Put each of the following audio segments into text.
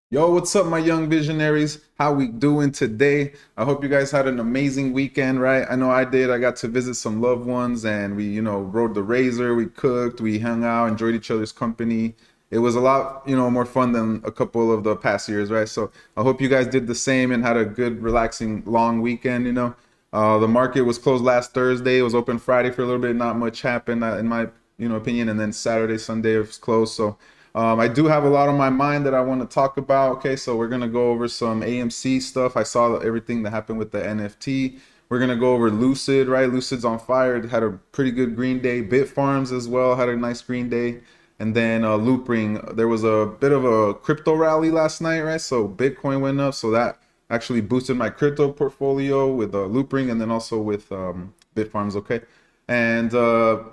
Yo, what's up, my young visionaries? How we doing today? I hope you guys had an amazing weekend, right? I know I did. I got to visit some loved ones and we, rode the razor, we cooked, we hung out, enjoyed each other's company. It was a lot, more fun than a couple of the past years, right? So I hope you guys did the same and had a good, relaxing, long weekend. The market was closed last Thursday. It was open Friday for a little bit. Not much happened, in my, opinion. And then Saturday, Sunday it was closed. So I do have a lot on my mind that I want to talk about. Okay, so we're gonna go over some AMC stuff. I saw everything that happened with the NFT. We're gonna go over Lucid, right? Lucid's on fire. It had a pretty good green day. Bitfarms as well had a nice green day. And then Loopring, there was a bit of a crypto rally last night, right? So Bitcoin went up, so that actually boosted my crypto portfolio with Loopring and then also with Bitfarms. Okay. And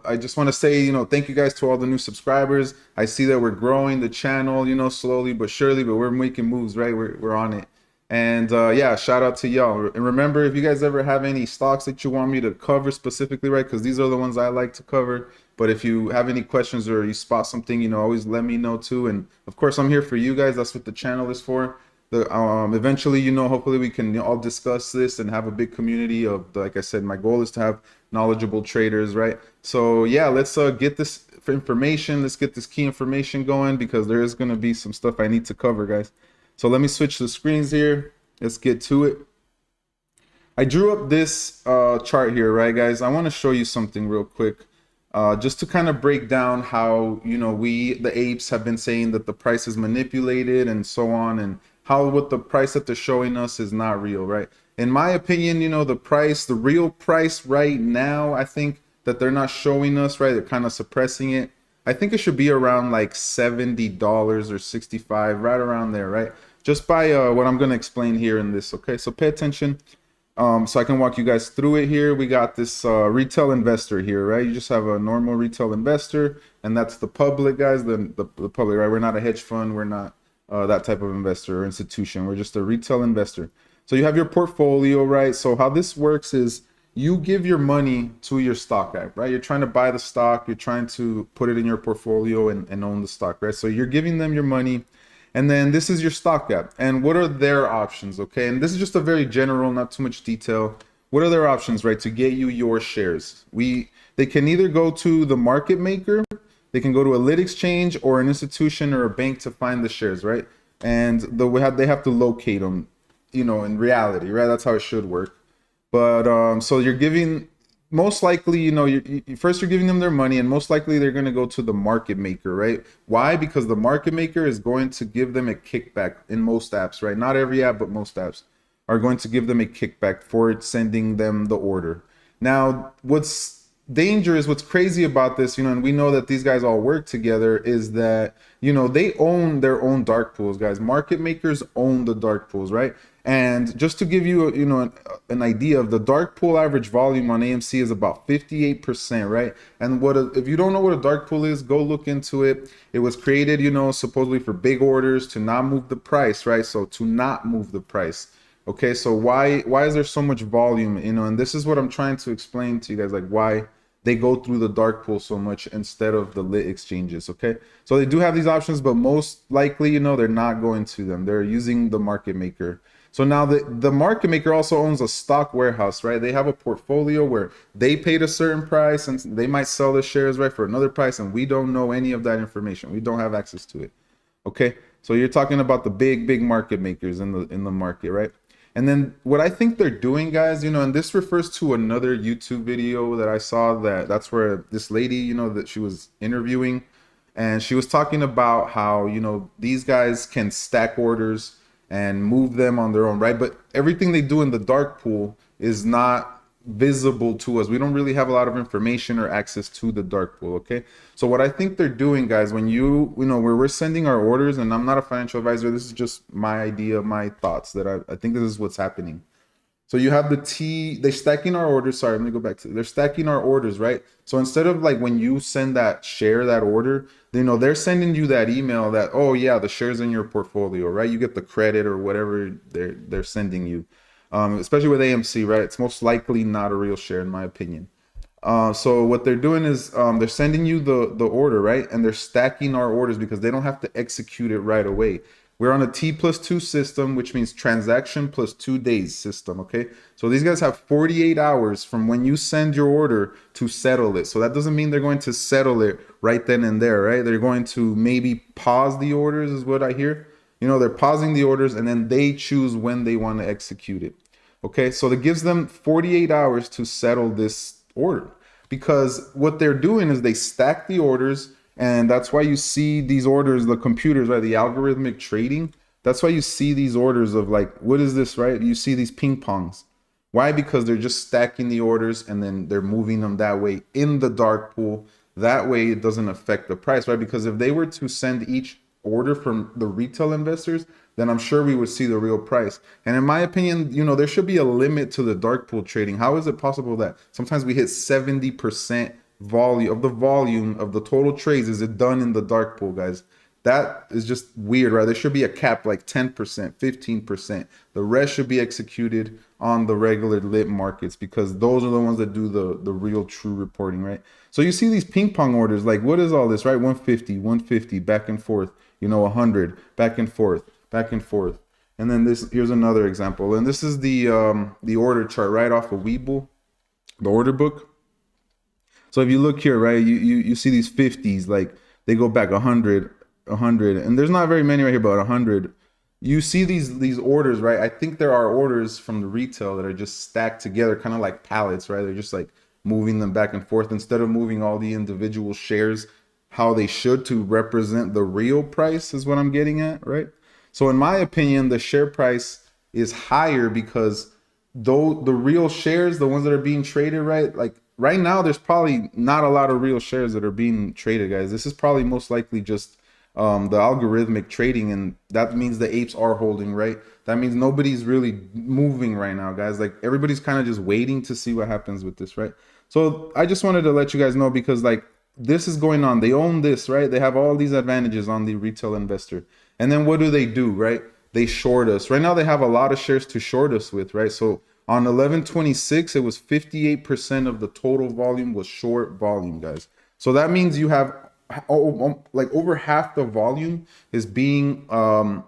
I just want to say, thank you guys to all the new subscribers. I see that we're growing the channel, slowly but surely, but we're making moves, right? We're on it. And yeah, shout out to y'all. And remember, if you guys ever have any stocks that you want me to cover specifically, right? Because these are the ones I like to cover. But if you have any questions or you spot something, always let me know too. And of course, I'm here for you guys. That's what the channel is for. Eventually, hopefully we can all discuss this and have a big community of, like I said, my goal is to have knowledgeable traders, right? So yeah, let's get this information. Let's get this key information going because there is going to be some stuff I need to cover, guys. So let me switch the screens here. Let's get to it. I drew up this chart here, right, guys? I want to show you something real quick. Just to kind of break down how, we, the apes, have been saying that the price is manipulated and so on, and how what the price that they're showing us is not real, right? In my opinion, the real price right now, I think that they're not showing us, right? They're kind of suppressing it. I think it should be around like $70 or 65, right around there, right? Just by what I'm going to explain here in this, okay? So pay attention. So I can walk you guys through it here. We got this retail investor here, right? You just have a normal retail investor, and that's the public, guys, the public, right? We're not a hedge fund. We're not that type of investor or institution. We're just a retail investor. So you have your portfolio, right? So how this works is you give your money to your stock app, right? You're trying to buy the stock. You're trying to put it in your portfolio and own the stock, right? So you're giving them your money. And then this is your stock app. And what are their options? Okay. And this is just a very general, not too much detail. What are their options, right? To get you your shares. They can either go to the market maker, they can go to a lit exchange or an institution or a bank to find the shares, right? And they have to locate them, in reality, right? That's how it should work. But so you're giving, most likely, first you're giving them their money, and most likely they're going to go to the market maker, right? Why? Because the market maker is going to give them a kickback in most apps, right? Not every app, but most apps are going to give them a kickback for sending them the order. Now, what's dangerous, what's crazy about this, and we know that these guys all work together, is that, they own their own dark pools, guys. Market makers own the dark pools, right? And just to give you, an idea of the dark pool average volume on AMC is about 58%, right? And if you don't know what a dark pool is, go look into it. It was created, supposedly for big orders to not move the price, right? So to not move the price. Okay, so why is there so much volume, and this is what I'm trying to explain to you guys, like why they go through the dark pool so much instead of the lit exchanges. Okay, so they do have these options, but most likely, they're not going to them. They're using the market maker. So now the market maker also owns a stock warehouse, right? They have a portfolio where they paid a certain price and they might sell the shares, right, for another price, and we don't know any of that information. We don't have access to it. Okay, so you're talking about the big market makers in the market, right? And then what I think they're doing, guys, and this refers to another YouTube video that I saw, that's where this lady, that she was interviewing, and she was talking about how, these guys can stack orders and move them on their own, right? But everything they do in the dark pool is not visible to us. We don't really have a lot of information or access to the dark pool. Okay, so what I think they're doing, guys, when where we're sending our orders, and I'm not a financial advisor, this is just my idea, my thoughts, that I think this is what's happening. So you have they're stacking our orders. Sorry, let me go back to, they're stacking our orders, right? So instead of like when you send that order, they're sending you that email that, oh yeah, the shares in your portfolio, right? You get the credit or whatever they're sending you. Especially with AMC, right? It's most likely not a real share, in my opinion. So what they're doing is they're sending you the order, right? And they're stacking our orders because they don't have to execute it right away. We're on a T+2 system, which means transaction plus 2 days system, okay? So these guys have 48 hours from when you send your order to settle it. So that doesn't mean they're going to settle it right then and there, right? They're going to maybe pause the orders is what I hear. You know, they're pausing the orders and then they choose when they want to execute it. Okay, so that gives them 48 hours to settle this order, because what they're doing is they stack the orders, and that's why you see these orders, the computers, right, the algorithmic trading. That's why you see these orders of like, what is this, right? You see these ping pongs. Why? Because they're just stacking the orders and then they're moving them that way in the dark pool. That way it doesn't affect the price, right? Because if they were to send each order from the retail investors, then I'm sure we would see the real price. And in my opinion, you know, there should be a limit to the dark pool trading. How is it possible that sometimes we hit 70% volume of the total trades? Is it done in the dark pool, guys? That is just weird, right? There should be a cap like 10%, 15%. The rest should be executed on the regular lit markets, because those are the ones that do the real true reporting, right? So you see these ping pong orders, like what is all this, right? 150, 150, back and forth, you know, 100, back and forth, back and forth. And then here's another example. And this is the order chart right off of Webull, the order book. So if you look here, right, you see these 50s, like they go back 100, and there's not very many right here, but 100. You see these orders, right? I think there are orders from the retail that are just stacked together, kind of like pallets, right? They're just like moving them back and forth instead of moving all the individual shares how they should to represent the real price, is what I'm getting at, right? So in my opinion, the share price is higher because though the real shares, the ones that are being traded, right? Like right now, there's probably not a lot of real shares that are being traded, guys. This is probably most likely just the algorithmic trading, and that means the apes are holding, right? That means nobody's really moving right now, guys. Like everybody's kind of just waiting to see what happens with this, right? So I just wanted to let you guys know, because like this is going on. They own this, right? They have all these advantages on the retail investor. And then what do, right? They short us. Right now they have a lot of shares to short us with, right? So on 11/26, it was 58% of the total volume was short volume, guys. So that means you have like over half the volume is being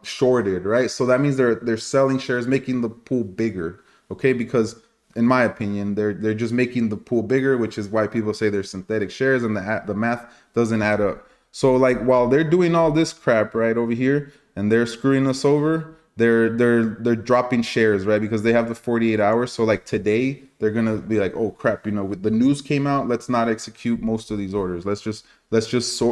shorted, right? So that means they're selling shares, making the pool bigger, okay? Because in my opinion, they're just making the pool bigger, which is why people say they're synthetic shares, and the math doesn't add up. So like while they're doing all this crap right over here and they're screwing us over, they're dropping shares, right? Because they have the 48 hours. So like today they're gonna be like, oh crap, you know, with the news came out, let's not execute most of these orders. Let's just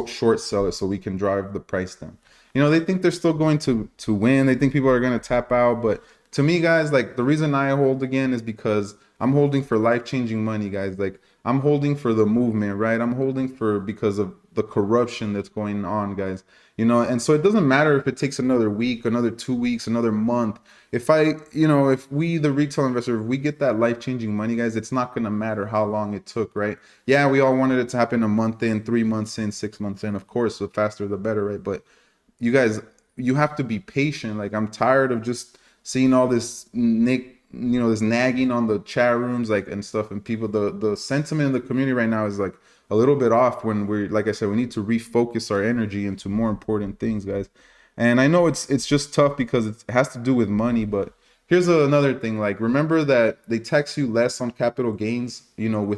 short sell it so we can drive the price down. You know, they think they're still going to win. They think people are gonna tap out, but to me, guys, like the reason I hold again is because I'm holding for life-changing money, guys. Like I'm holding for the movement, right? I'm holding for because of the corruption that's going on, guys. You know, and so it doesn't matter if it takes another week, another 2 weeks, another month. If we, the retail investor, if we get that life-changing money, guys, it's not gonna matter how long it took, right? Yeah, we all wanted it to happen a month in, 3 months in, 6 months in. Of course, the faster the better, right? But you guys, you have to be patient. Like I'm tired of just seeing all this this nagging on the chat rooms, like and stuff, and people, the sentiment in the community right now is like a little bit off when we're, like I said, we need to refocus our energy into more important things, guys. And I know it's just tough because it has to do with money, but here's another thing. Like remember that they tax you less on capital gains, you know,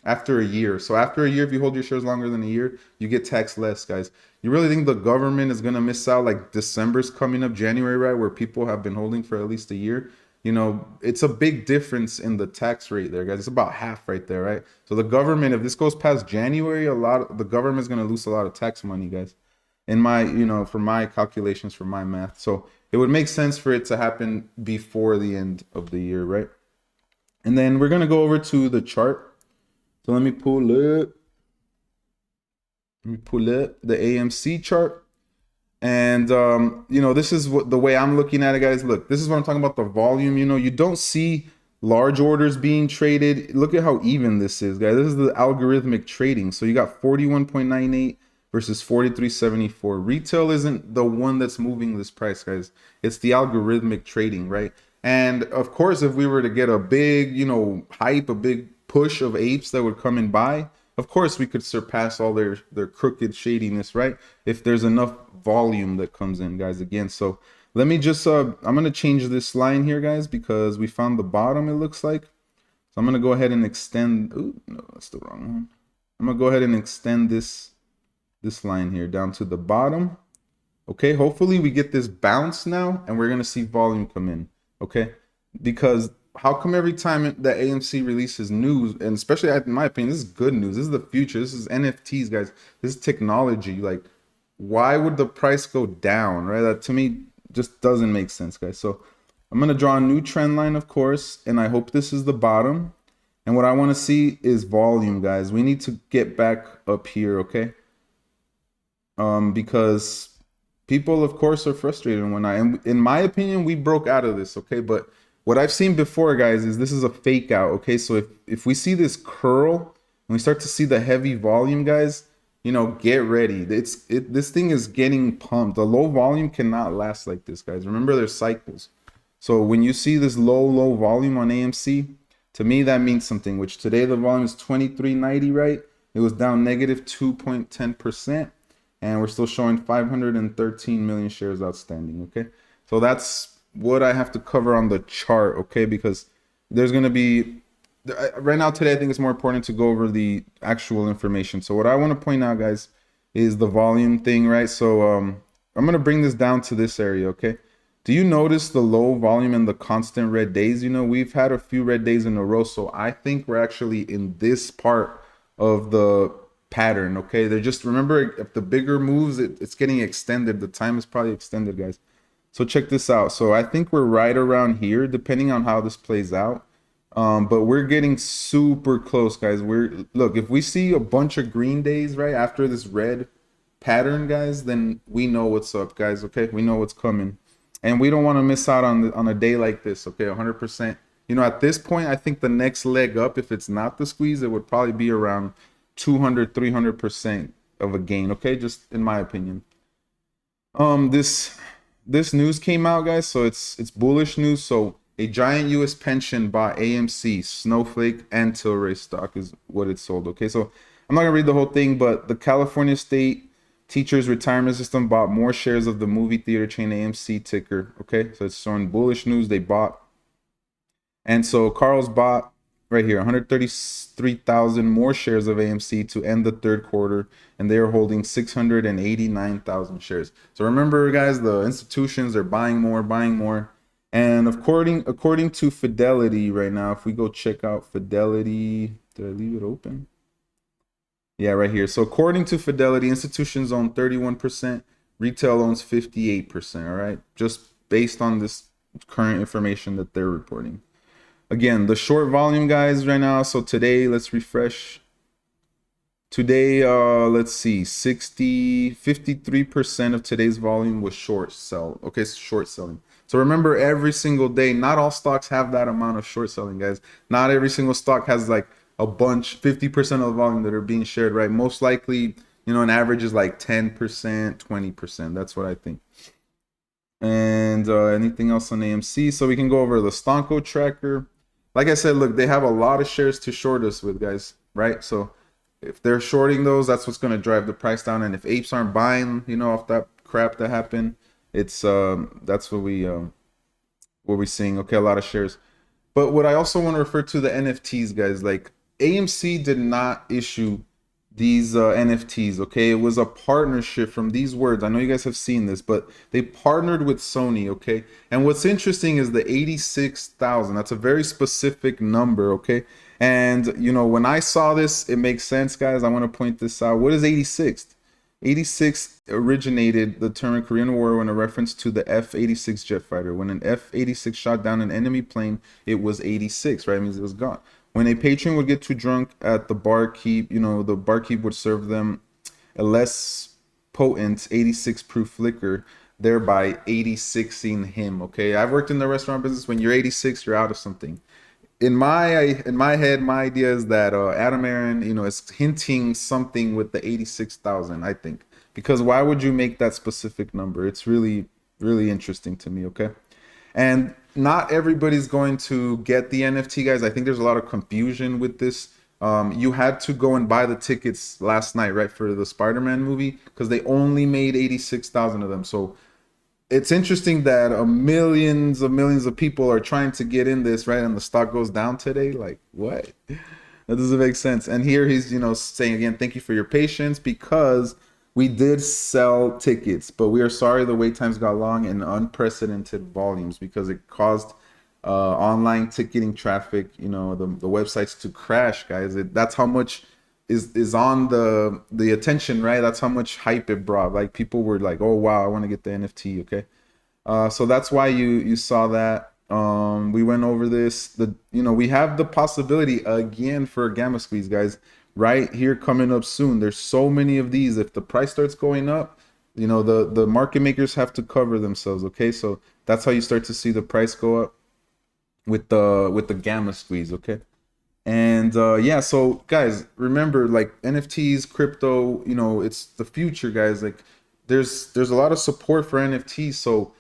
after a year. So after a year, if you hold your shares longer than a year, you get taxed less, guys. You really think the government is going to miss out? Like December's coming up, January, right, where people have been holding for at least a year? You know, it's a big difference in the tax rate there, guys. It's about half right there, right? So the government, if this goes past January, the government's going to lose a lot of tax money, guys. For my calculations, for my math. So it would make sense for it to happen before the end of the year, right? And then we're going to go over to the chart. So let me pull up the AMC chart. And, this is the way I'm looking at it, guys. Look, this is what I'm talking about, the volume. You know, you don't see large orders being traded. Look at how even this is, guys. This is the algorithmic trading. So you got 41.98 versus 43.74. Retail isn't the one that's moving this price, guys. It's the algorithmic trading, right? And of course, if we were to get a big, hype, a big push of apes that would come and buy, of course we could surpass all their crooked shadiness, right? If there's enough volume that comes in, guys, again. So let me just I'm gonna change this line here, guys, because we found the bottom, it looks like. So I'm gonna go ahead and extend. Ooh, no, that's the wrong one. I'm gonna go ahead and extend this line here down to the bottom. Okay, hopefully we get this bounce now and we're gonna see volume come in. Okay, because how come every time that AMC releases news, and especially in my opinion, this is good news, this is the future, this is NFTs, guys, this is technology, like why would the price go down, right? That to me just doesn't make sense, guys. So I'm gonna draw a new trend line, of course, and I hope this is the bottom. And what I want to see is volume, guys. We need to get back up here, okay? Because people, of course, are frustrated and whatnot. And in my opinion, we broke out of this, okay? But what I've seen before, guys, is this is a fake out, okay? So if we see this curl and we start to see the heavy volume, guys, you know, get ready. This thing is getting pumped. The low volume cannot last like this, guys. Remember, there's cycles. So when you see this low volume on AMC, to me, that means something, which today the volume is 2390, right? It was down negative 2.10%, and we're still showing 513 million shares outstanding, okay? So that's what I have to cover on the chart, okay? Because there's going to be, right now today, I think it's more important to go over the actual information. So what I want to point out, guys, is the volume thing, right? So I'm going to bring this down to this area, okay? Do you notice the low volume and the constant red days? You know, we've had a few red days in a row, so I think we're actually in this part of the pattern, okay? They're just, remember, if the bigger moves, it's getting extended. The time is probably extended, guys. So check this out. So I think we're right around here, depending on how this plays out. But we're getting super close, guys. Look, if we see a bunch of green days, right, after this red pattern, guys, then we know what's up, guys, okay? We know what's coming. And we don't want to miss out on a day like this, okay? 100%. You know, at this point, I think the next leg up, if it's not the squeeze, it would probably be around 200, 300% of a gain, okay? Just in my opinion. This news came out, guys, so it's bullish news. So a giant U.S. pension bought AMC, Snowflake, and Tilray stock is what it sold, okay? So I'm not gonna read the whole thing, but the California State Teachers Retirement System bought more shares of the movie theater chain AMC, ticker. Okay, so it's showing bullish news. They bought, and so Carl's bought right here 133,000 more shares of AMC to end the third quarter, and they are holding 689,000 shares. So remember, guys, the institutions are buying more, and according to Fidelity right now, if we go check out Fidelity, did I leave it open? Yeah, right here. So according to Fidelity, institutions own 31%, retail owns 58%, all right? Just based on this current information that they're reporting. Again, the short volume, guys, right now. So today, let's refresh. Today, let's see, 53% of today's volume was short sell. Okay, so short selling. So remember, every single day, not all stocks have that amount of short selling, guys. Not every single stock has like a bunch, 50% of the volume that are being shared, right? Most likely, you know, an average is like 10%, 20%. That's what I think. And anything else on AMC? So we can go over the Stonko tracker. Like I said, look, they have a lot of shares to short us with, guys, right? So if they're shorting those, that's what's going to drive the price down. And if apes aren't buying, you know, off that crap that happened, it's that's what we're seeing. Okay, a lot of shares. But what I also want to refer to the NFTs, guys, like AMC did not issue these NFTs, okay? It was a partnership from these words. I know you guys have seen this, but they partnered with Sony, okay? And what's interesting is the 86,000. That's a very specific number, okay? And, you know, when I saw this, it makes sense, guys. I want to point this out. What is 86? 86 originated the term in Korean War in a reference to the F-86 jet fighter. When an F-86 shot down an enemy plane, it was 86, right? It means it was gone. When a patron would get too drunk at the barkeep, you know, the barkeep would serve them a less potent 86 proof liquor, thereby 86ing him, okay? I've worked in the restaurant business. When you're 86, you're out of something. In my head, my idea is that Adam Aaron, you know, is hinting something with the 86,000, I think. Because why would you make that specific number? It's really, really interesting to me, okay? And not everybody's going to get the NFT, guys. I think there's a lot of confusion with this You had to go and buy the tickets last night, right, for the Spider-Man movie, because they only made 86,000 of them. So it's interesting that millions of people are trying to get in this, right? And the stock goes down today. Like, what? That doesn't make sense. And here he's, saying again, thank you for your patience, because we did sell tickets, but we are sorry the wait times got long and unprecedented volumes, because it caused online ticketing traffic, the websites to crash, guys. That's how much is on the attention, right? That's how much hype it brought. Like, people were like, oh wow, I want to get the NFT. Okay. So that's why you saw that. We went over this. We have the possibility again for a gamma squeeze, guys, right here coming up soon. There's so many of these. If the price starts going up, the market makers have to cover themselves. Okay, so that's how you start to see the price go up with the gamma squeeze. Okay. And yeah, so guys, remember, like, NFTs, crypto, it's the future, guys. Like, there's a lot of support for NFTs. So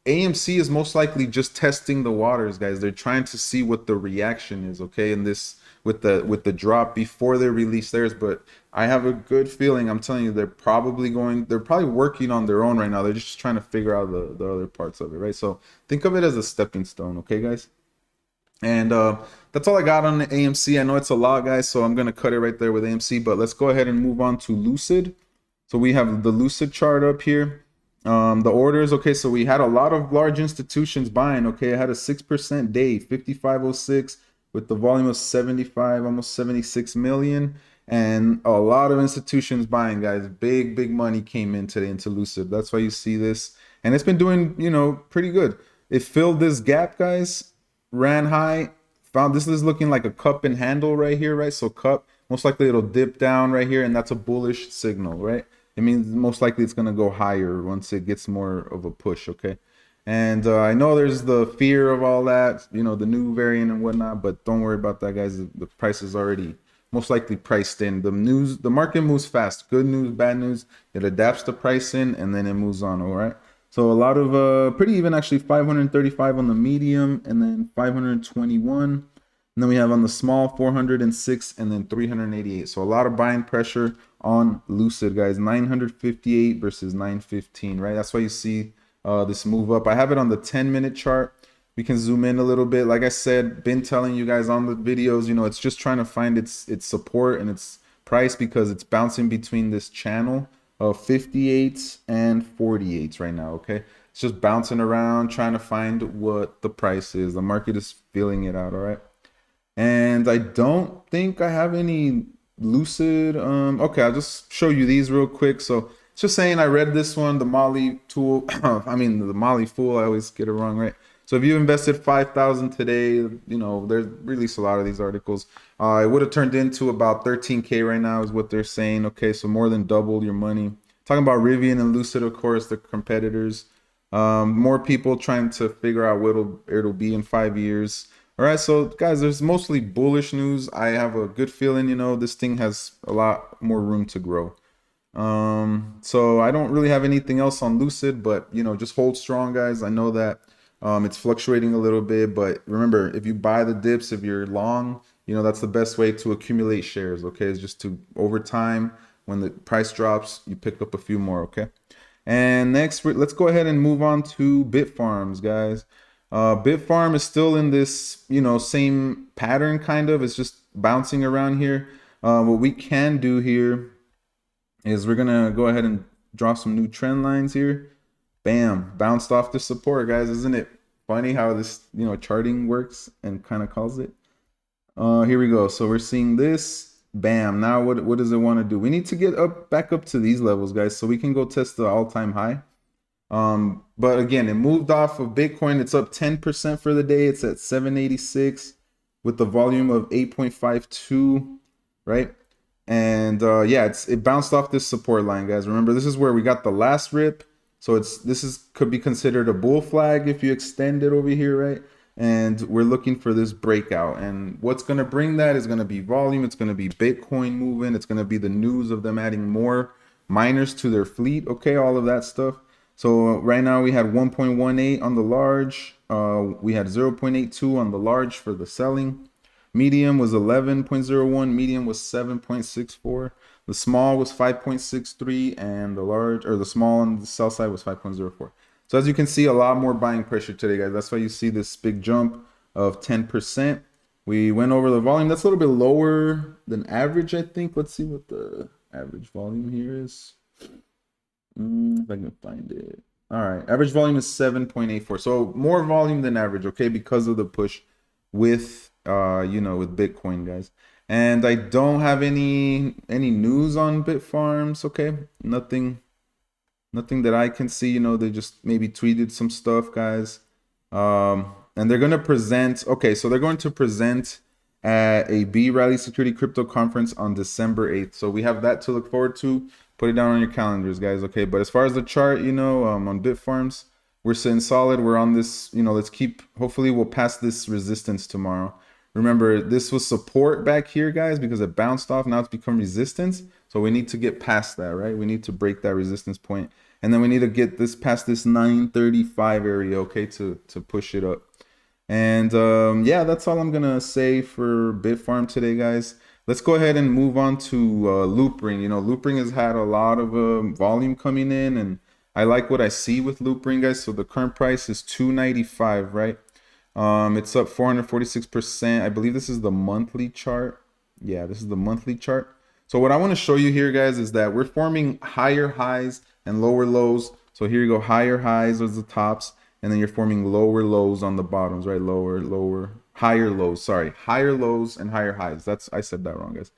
AMC is most likely just testing the waters, guys. They're trying to see what the reaction is, okay, in this with the drop before they release theirs. But I have a good feeling, I'm telling you, they're probably working on their own right now. They're just trying to figure out the other parts of it, right? So think of it as a stepping stone, okay, guys? And that's all I got on the AMC. I know it's a lot, guys, so I'm going to cut it right there with AMC. But let's go ahead and move on to Lucid. So we have the Lucid chart up here. The orders, okay, so we had a lot of large institutions buying, okay. It had a 6% day, 5506, with the volume of 75, almost 76 million. And a lot of institutions buying, guys. Big money came in today into Lucid. That's why you see this. And it's been doing, pretty good. It filled this gap, guys. Ran high, found this is looking like a cup and handle right here, right? So cup, most likely it'll dip down right here, and that's a bullish signal, right? It means most likely it's going to go higher once it gets more of a push, okay? And I know there's the fear of all that, the new variant and whatnot, but don't worry about that, guys. The price is already most likely priced in. The market moves fast. Good news, bad news. It adapts to pricing, and then it moves on, all right? So a lot of pretty even, actually. 535 on the medium, and then 521. And then we have on the small 406, and then 388. So a lot of buying pressure on Lucid, guys. 958 versus 915, right? That's why you see this move up. I have it on the 10-minute chart. We can zoom in a little bit. Like I said, been telling you guys on the videos, it's just trying to find its support and its price, because it's bouncing between this channel of 58s and 48s right now, okay? It's just bouncing around, trying to find what the price is. The market is feeling it out, all right? And I don't think I have any Lucid. Okay, I'll just show you these real quick. So it's just saying, I read this one, the Molly tool, the Molly fool, I always get it wrong, right? So if you invested 5,000 today, they're released a lot of these articles. It would have turned into about 13K right now is what they're saying. Okay, so more than double your money. Talking about Rivian and Lucid, of course, the competitors. More people trying to figure out what it'll be in 5 years. All right, so guys, there's mostly bullish news. I have a good feeling, this thing has a lot more room to grow. So I don't really have anything else on Lucid, but just hold strong, guys. I know that it's fluctuating a little bit, but remember, if you buy the dips, if you're long, that's the best way to accumulate shares, okay? Is just to, over time, when the price drops, you pick up a few more, okay? And next, let's go ahead and move on to Bitfarms, guys. Bitfarm is still in this, same pattern, kind of. It's just bouncing around here. What we can do here is we're gonna go ahead and draw some new trend lines here. Bam, bounced off the support, guys. Isn't it funny how this, charting works and kind of calls it? Here we go. So we're seeing this. Bam. Now what does it want to do? We need to get back up to these levels, guys, so we can go test the all-time high. But again, it moved off of Bitcoin. It's up 10% for the day. It's at 786 with the volume of 8.52, right? And yeah, it bounced off this support line, guys. Remember, this is where we got the last rip. So could be considered a bull flag if you extend it over here, right? And we're looking for this breakout. And what's going to bring that is going to be volume. It's going to be Bitcoin moving. It's going to be the news of them adding more miners to their fleet. Okay, all of that stuff. So right now we had 1.18 on the large. We had 0.82 on the large for the selling. medium was 11.01, medium was 7.64, the small was 5.63, and the large, or the small on the sell side was 5.04. So as you can see, a lot more buying pressure today, guys. That's why you see this big jump of 10%. We went over the volume. That's a little bit lower than average, I think. Let's see what the average volume here is. If I can find it. All right, average volume is 7.84. So more volume than average, okay, because of the push with with Bitcoin, guys. And I don't have any news on Bitfarms, okay? Nothing that I can see. They just maybe tweeted some stuff, guys. And they're going to present, okay, so they're going to present at a B Riley Security Crypto Conference on December 8th. So we have that to look forward to. Put it down on your calendars, guys, okay? But as far as the chart, on Bitfarms, we're sitting solid. We're on this, let's keep, hopefully we'll pass this resistance tomorrow. Remember, this was support back here, guys, because it bounced off. Now it's become resistance. So we need to get past that, right? We need to break that resistance point. And then we need to get this past this 935 area, okay, to push it up. And yeah, that's all I'm going to say for Bitfarm today, guys. Let's go ahead and move on to Loopring. Loopring has had a lot of volume coming in, and I like what I see with Loopring, guys. So the current price is $295, right? It's up 446%. I believe this is the monthly chart. Yeah, this is the monthly chart. So what I want to show you here, guys, is that we're forming higher highs and lower lows. So here you go, higher highs as the tops, and then you're forming lower lows on the bottoms, right? Higher lows, sorry, higher lows and higher highs. I said that wrong, guys.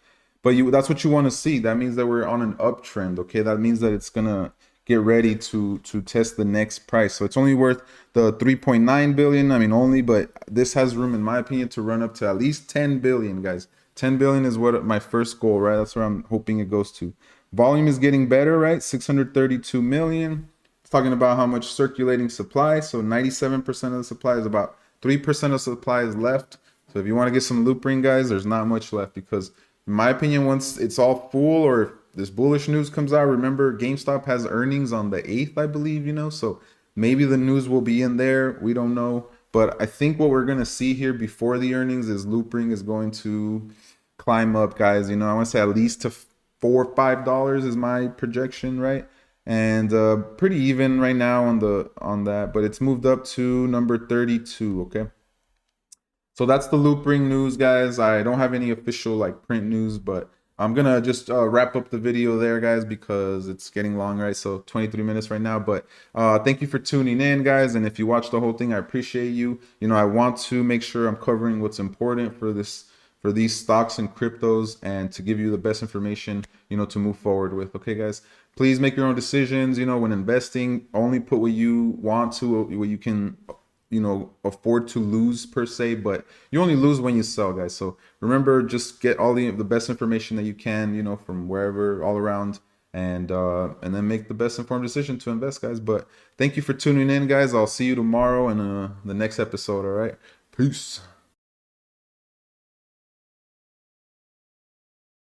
But that's what you want to see. That means that we're on an uptrend, okay? That means that it's gonna get ready to test the next price. So it's only worth the 3.9 billion. I mean, only, but this has room, in my opinion, to run up to at least 10 billion, guys. 10 billion is what my first goal, right? That's where I'm hoping it goes to. Volume is getting better, right? 632 million. It's talking about how much circulating supply. So 97% of the supply is about 3% of supply is left. So if you want to get some Loopring, guys, there's not much left, because in my opinion, once it's all full, or if this bullish news comes out, remember GameStop has earnings on the 8th, I believe, so maybe the news will be in there. We don't know. But I think what we're going to see here before the earnings is Loopring is going to climb up, guys. I want to say at least to $4 or $5 is my projection, right? And pretty even right now on that, but it's moved up to number 32, okay? So that's the Loopring news, guys. I don't have any official print news, but I'm gonna just wrap up the video there, guys, because it's getting long, right? So 23 minutes right now. But thank you for tuning in, guys. And if you watch the whole thing, I appreciate you. I want to make sure I'm covering what's important for these stocks and cryptos, and to give you the best information, to move forward with. Okay, guys, please make your own decisions. When investing, only put what you want to, what you can, afford to lose per se, but you only lose when you sell, guys. So remember, just get all the best information that you can, from wherever, all around, and then make the best informed decision to invest, guys. But thank you for tuning in, guys. I'll see you tomorrow in the next episode. All right, peace.